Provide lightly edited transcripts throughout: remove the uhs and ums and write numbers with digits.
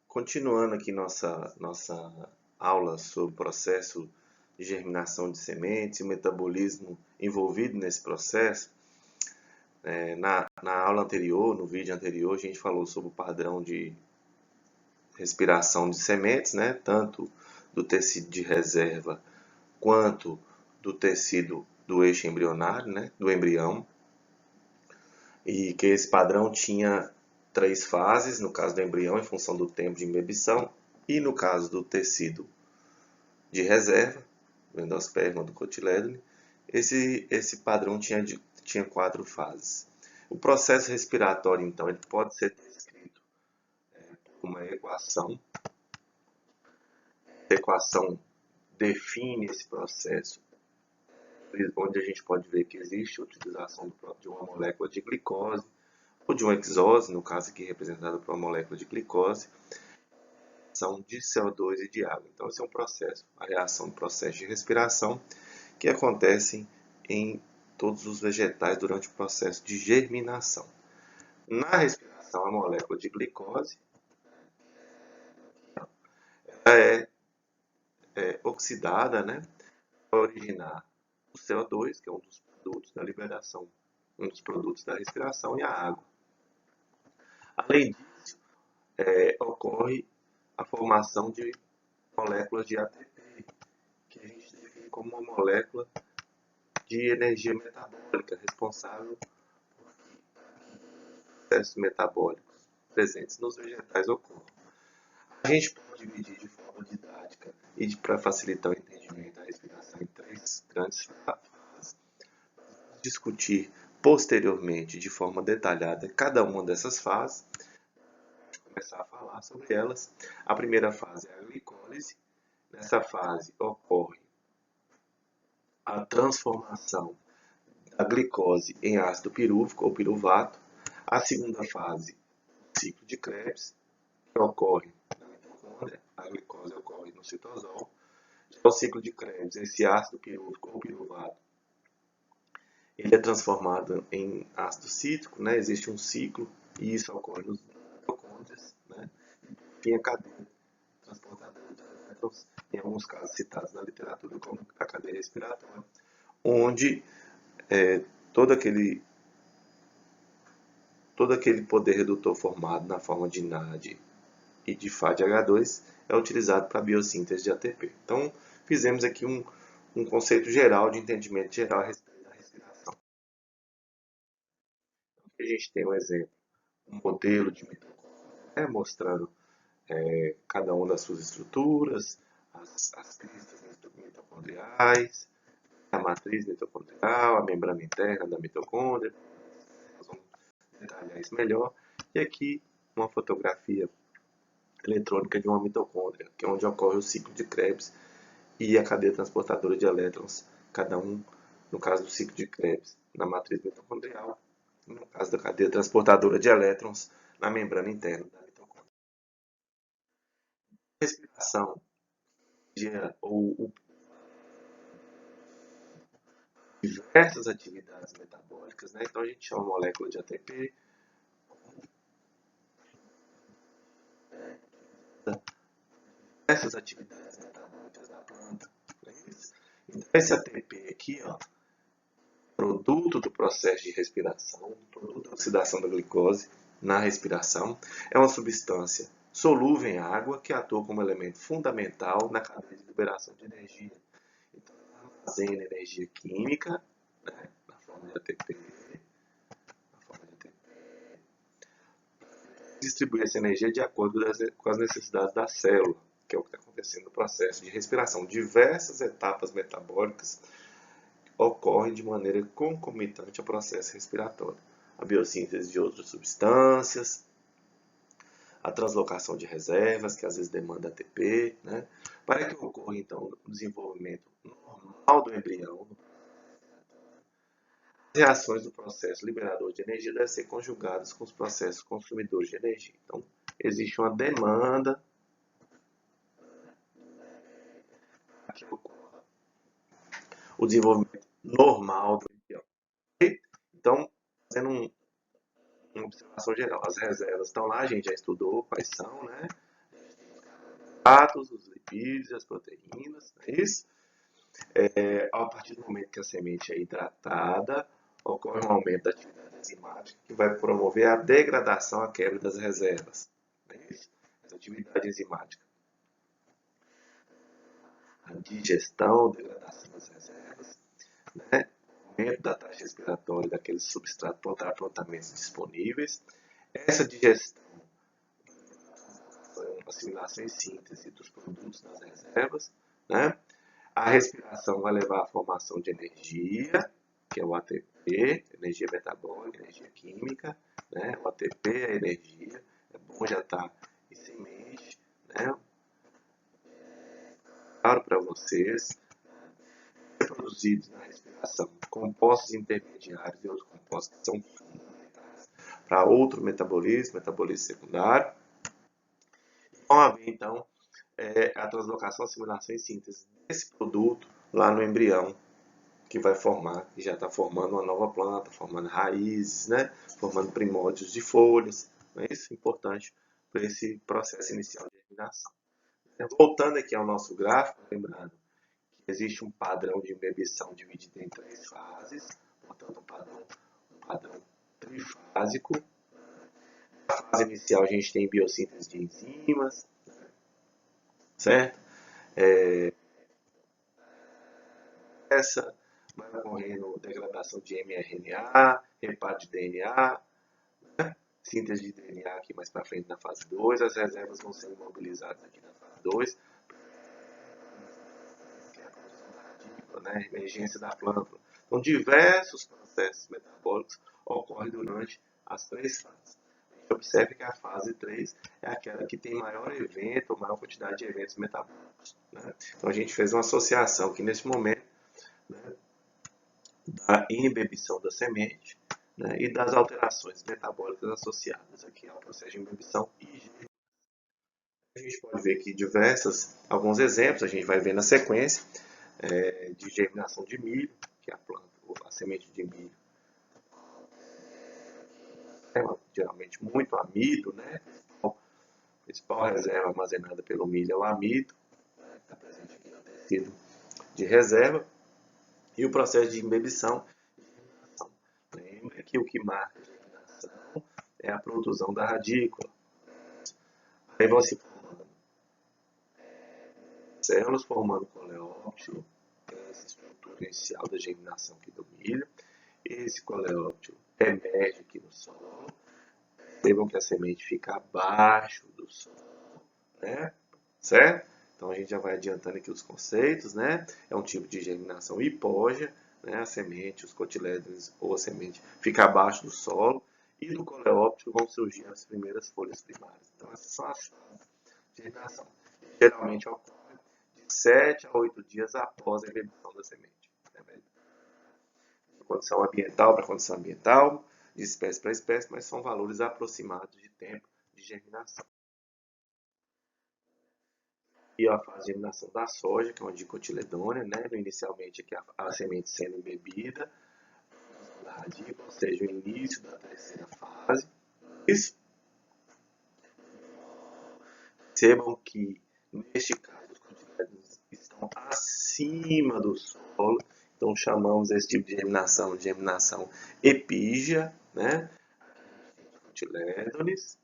Continuando aqui nossa aula sobre o processo de germinação de sementes e o metabolismo envolvido nesse processo, na aula anterior, no vídeo anterior, a gente falou sobre o padrão de respiração de sementes, né? Tanto do tecido de reserva quanto do tecido do eixo embrionário, né? Do embrião, e que esse padrão tinha 3 fases, no caso do embrião, em função do tempo de imbibição, e no caso do tecido de reserva, do endosperma, do cotilédone, esse padrão tinha 4 fases. O processo respiratório, então, ele pode ser descrito por uma equação. A equação define esse processo, onde a gente pode ver que existe a utilização de uma molécula de glicose ou de uma hexose, no caso aqui representada por uma molécula de glicose, são de CO2 e de água. Então, esse é um processo, a reação do processo de respiração, que acontece em todos os vegetais durante o processo de germinação. Na respiração, a molécula de glicose é oxidada, né, para originar o CO2, que é um dos produtos da liberação, um dos produtos da respiração, e a água. Além disso, ocorre a formação de moléculas de ATP, que a gente define como uma molécula de energia metabólica responsável por processos metabólicos presentes nos vegetais ocorram. A gente pode dividir de forma didática e para facilitar o entendimento da respiração em 3 grandes fases. Discutir posteriormente de forma detalhada cada uma dessas fases. Começar a falar sobre elas. A primeira fase é a glicólise. Nessa fase ocorre a transformação da glicose em ácido pirúvico ou piruvato. A segunda fase, o ciclo de Krebs, que ocorre na mitocôndria. A glicose ocorre no citosol. Já o ciclo de Krebs, esse ácido pirúvico ou piruvato, ele é transformado em ácido cítrico, né? Existe um ciclo e isso ocorre nos mitocôndrias, né? Tem a cadeia transportadora de elétrons, em alguns casos citados na literatura como a cadeia respiratória, onde todo aquele poder redutor formado na forma de NAD e de FADH2 é utilizado para a biossíntese de ATP. Então, fizemos aqui um conceito geral de entendimento geral a respeito da respiração. Aqui a gente tem um exemplo, um modelo de mitocôndria, mostrando cada uma das suas estruturas, as cristas mitocondriais, a matriz mitocondrial, a membrana interna da mitocôndria. Nós vamos detalhar isso melhor. E aqui uma fotografia eletrônica de uma mitocôndria, que é onde ocorre o ciclo de Krebs e a cadeia transportadora de elétrons, cada um, no caso do ciclo de Krebs, na matriz mitocondrial, e no caso da cadeia transportadora de elétrons, na membrana interna da mitocôndria. A respiração ou diversas atividades metabólicas, né? Então a gente chama a molécula de ATP, diversas atividades metabólicas da planta. Então esse ATP aqui, ó, produto do processo de respiração, produto da oxidação da glicose na respiração, é uma substância solúvel em água que atua como elemento fundamental na cadeia de liberação de energia. Então, armazena energia química, né, na forma de ATP, distribui essa energia de acordo com as necessidades da célula, que é o que está acontecendo no processo de respiração. Diversas etapas metabólicas ocorrem de maneira concomitante ao processo respiratório. A biossíntese de outras substâncias, a translocação de reservas, que às vezes demanda ATP, né? Para que ocorra, então, o desenvolvimento normal do embrião, as reações do processo liberador de energia devem ser conjugadas com os processos consumidores de energia. Então, existe uma demanda para que ocorra o desenvolvimento normal do embrião. Então, fazendo uma observação geral. As reservas estão lá, a gente já estudou quais são, né? Os lipídios, as proteínas, não é isso? A partir do momento que a semente é hidratada, ocorre um aumento da atividade enzimática que vai promover a degradação, a quebra das reservas. Não é isso? Essa atividade enzimática. A digestão, degradação das reservas, né? Aumento da taxa respiratória daqueles substratos prontamente disponíveis. Essa digestão, assimilação e síntese dos produtos das reservas, né? A respiração vai levar à formação de energia, que é o ATP, energia metabólica, energia química, né? O ATP é energia, é bom já estar em semente, né? Claro para vocês, produzidos na respiração, compostos intermediários e outros compostos que são fundamentais para outro metabolismo, metabolismo secundário. Vão haver, então, a translocação, assimilação e síntese desse produto lá no embrião, que vai formar, e já está formando uma nova planta, formando raízes, né? Formando primórdios de folhas. Não é isso? Importante para esse processo inicial de germinação. Voltando aqui ao nosso gráfico, lembrando que existe um padrão de imbibição dividido em 3 fases, portanto um padrão trifásico. Na fase inicial a gente tem biossíntese de enzimas, certo? Essa vai ocorrendo degradação de mRNA, reparo de DNA, né? Síntese de DNA aqui mais para frente na fase 2, as reservas vão ser imobilizadas aqui na fase 2, que é a produção da radícula, né? Emergência da plântula. Então, diversos processos metabólicos ocorrem durante as 3 fases. Observe que a fase 3 é aquela que tem maior evento, maior quantidade de eventos metabólicos, né? Então, a gente fez uma associação aqui nesse momento, né, da embebição da semente, né, e das alterações metabólicas associadas aqui ao processo de embebição e germinação. A gente pode ver aqui alguns exemplos, a gente vai ver na sequência, de germinação de milho, que é a semente de milho é geralmente muito amido, né? A principal reserva armazenada pelo milho é o amido, né, que está presente aqui no tecido de reserva, e o processo de embebição. Lembra que o que marca a germinação é a produção da radícula. Aí vão se formando células, formando coleóptilo, que é essa estrutura inicial da germinação aqui do milho. Esse coleóptilo emerge aqui no solo. Percebam que a semente fica abaixo do solo, né? Certo? Então a gente já vai adiantando aqui os conceitos, né? É um tipo de germinação hipógea, né? A semente, os cotilédones ou a semente fica abaixo do solo e do coleóptilo vão surgir as primeiras folhas primárias. Então essas são as fases de germinação. Geralmente ocorre de 7 a 8 dias após a embebição da semente. De condição ambiental para condição ambiental, de espécie para espécie, mas são valores aproximados de tempo de germinação. E a fase de germinação da soja, que é uma dicotiledônea, né? Inicialmente aqui a semente sendo embebida, da radícula, ou seja, o início da terceira fase. Isso. Percebam que, neste caso, os cotilédones estão acima do solo, então chamamos esse tipo de germinação epígea, né? Cotilédones.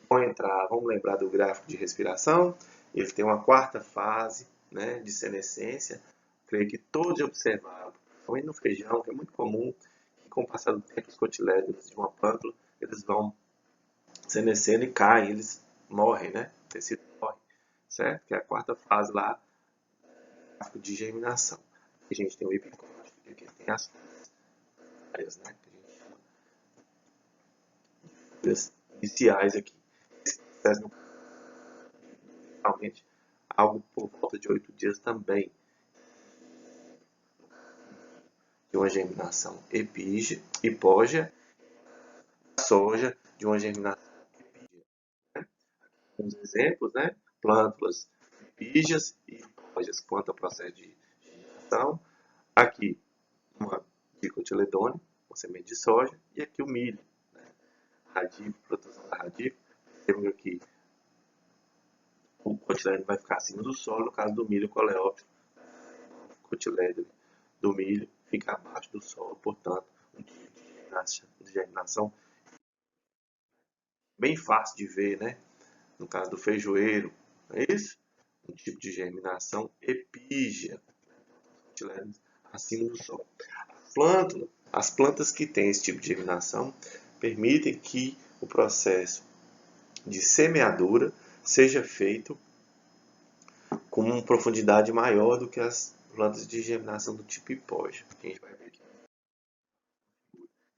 Vamos lembrar do gráfico de respiração, ele tem uma quarta fase, né, de senescência. Creio que todos observaram, principalmente no feijão, que é muito comum, que com o passar do tempo os cotilédones de uma plântula, eles vão senescendo e caem, eles morrem, né? O tecido morre, certo? Que é a quarta fase lá, gráfico de germinação. Aqui a gente tem o epicótico, que aqui tem as folhas, né? Que a gente chama de folhas iniciais aqui. Realmente algo por volta de 8 dias também de uma germinação hipógea, a soja de uma germinação epígea. Né? Uns exemplos, né? Plântulas epígeas e hipógeas quanto ao processo de germinação. Aqui uma dicotiledônia, uma semente de soja, e aqui o milho. Né? radícula, proteção da radícula. Temos aqui o cotilédone vai ficar acima do solo, no caso do milho coleóptero, o cotilédone do milho fica abaixo do solo, portanto, um tipo de germinação bem fácil de ver, né? No caso do feijoeiro, não é isso? Um tipo de germinação epígea, cotilédone acima do solo. As plantas que têm esse tipo de germinação permitem que o processo de semeadura seja feito com uma profundidade maior do que as plantas de germinação do tipo hipógea, que a gente vai ver aqui.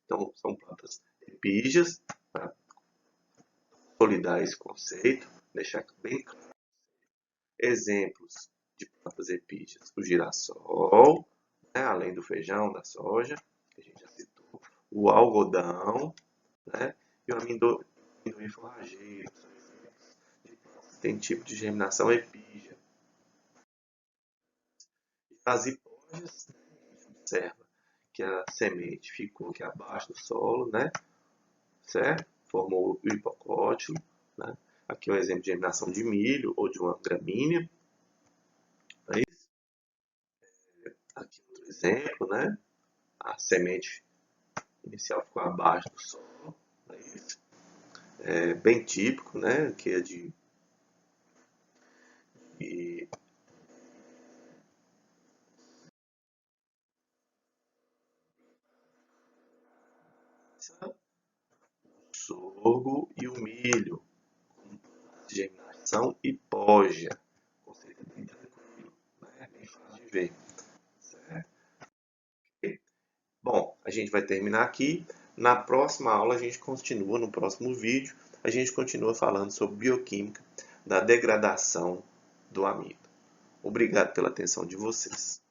Então, são plantas epígeas, para consolidar esse conceito, deixar bem claro. Exemplos de plantas epígeas: o girassol, né, além do feijão, da soja, que a gente já citou, o algodão, né, e o amendoim forrageiro. Tem tipo de germinação epígea. As hipógeas, a gente observa que a semente ficou aqui abaixo do solo, né? Certo? Formou o hipocótilo, né? Aqui é um exemplo de germinação de milho ou de uma gramínea. É isso? Aqui outro exemplo, né? A semente inicial ficou abaixo do solo. É isso? É bem típico, né? Que é de o sorgo e o milho, de germinação hipógea. Conceito bem tranquilo, né? Bem fácil de ver. Certo? Bom, a gente vai terminar aqui. Na próxima aula a gente continua, no próximo vídeo, a gente continua falando sobre bioquímica da degradação do amido. Obrigado pela atenção de vocês.